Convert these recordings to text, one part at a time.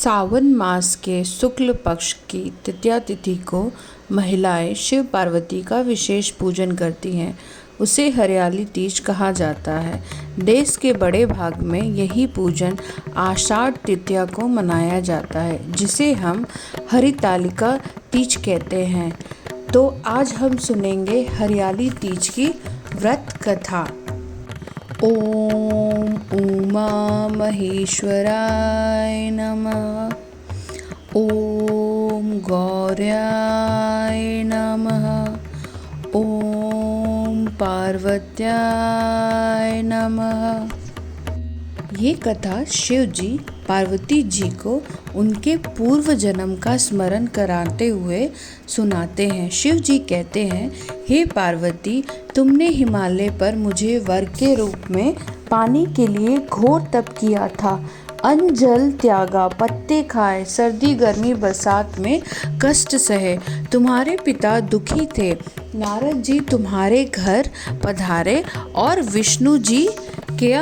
सावन मास के शुक्ल पक्ष की तृतीया तिथि को महिलाएं शिव पार्वती का विशेष पूजन करती हैं। उसे हरियाली तीज कहा जाता है। देश के बड़े भाग में यही पूजन आषाढ़ तृतीया को मनाया जाता है, जिसे हम हरितालिका तीज कहते हैं। तो आज हम सुनेंगे हरियाली तीज की व्रत कथा। ओम उमा महेश्वराय नमः। ओम गौर्याय नमः। ओम पार्वत्याय नमः। ये कथा शिव जी पार्वती जी को उनके पूर्व जन्म का स्मरण कराते हुए सुनाते हैं। शिव जी कहते हैं, हे पार्वती, तुमने हिमालय पर मुझे वर के रूप में पाने के लिए घोर तप किया था। अन्न जल त्यागा, पत्ते खाए, सर्दी गर्मी बरसात में कष्ट सहे। तुम्हारे पिता दुखी थे। नारद जी तुम्हारे घर पधारे और विष्णु जी के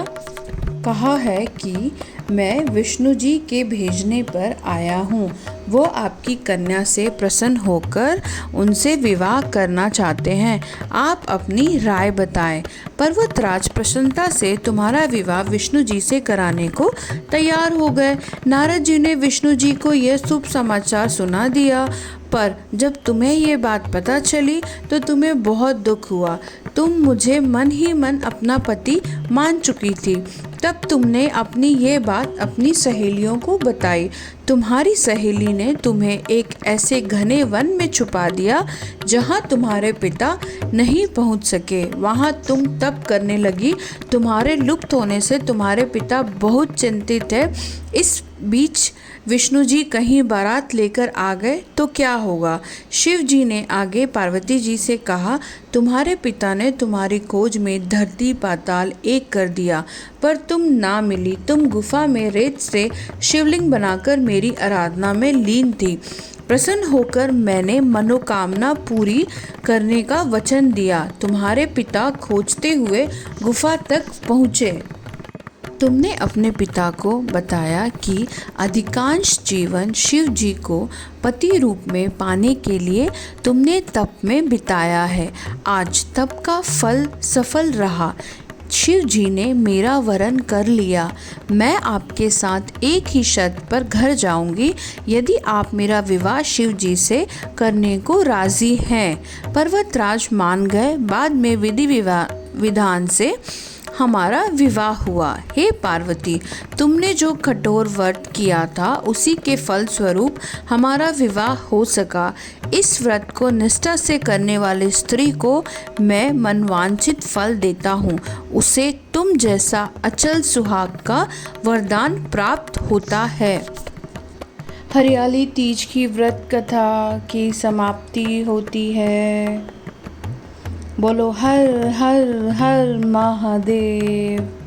कहा है कि मैं विष्णु जी के भेजने पर आया हूँ। वो आपकी कन्या से प्रसन्न होकर उनसे विवाह करना चाहते हैं। आप अपनी राय बताएं। पर्वतराज प्रसन्नता से तुम्हारा विवाह विष्णु जी से कराने को तैयार हो गए। नारद जी ने विष्णु जी को यह शुभ समाचार सुना दिया, पर जब तुम्हें ये बात पता चली तो तुम्हें बहुत दुख हुआ। तुम मुझे मन ही मन अपना पति मान चुकी थी। तब तुमने अपनी ये बात अपनी सहेलियों को बताई। तुम्हारी सहेली ने तुम्हें एक ऐसे घने वन में छुपा दिया जहाँ तुम्हारे पिता नहीं पहुँच सके। वहाँ तुम तप करने लगी। तुम्हारे लुप्त होने से तुम्हारे पिता बहुत चिंतित है। इस बीच विष्णु जी कहीं बारात लेकर आ गए तो क्या होगा? शिव जी ने आगे पार्वती जी से कहा, तुम्हारे पिता ने तुम्हारी खोज में धरती पाताल एक कर दिया, पर तुम ना मिली। तुम गुफा में रेत से शिवलिंग बनाकर मेरी आराधना में लीन थी। प्रसन्न होकर मैंने मनोकामना पूरी करने का वचन दिया। तुम्हारे पिता खोजते हुए गुफा तक पहुँचे। तुमने अपने पिता को बताया कि अधिकांश जीवन शिव जी को पति रूप में पाने के लिए तुमने तप में बिताया है। आज तप का फल सफल रहा। शिव जी ने मेरा वरण कर लिया। मैं आपके साथ एक ही शर्त पर घर जाऊंगी, यदि आप मेरा विवाह शिव जी से करने को राजी हैं। पर्वतराज मान गए। बाद में विधि विधान से हमारा विवाह हुआ। हे पार्वती, तुमने जो कठोर व्रत किया था उसी के फल स्वरूप हमारा विवाह हो सका। इस व्रत को निष्ठा से करने वाली स्त्री को मैं मनवांछित फल देता हूँ। उसे तुम जैसा अचल सुहाग का वरदान प्राप्त होता है। हरियाली तीज की व्रत कथा की समाप्ति होती है। बोलो हर हर हर महादेव।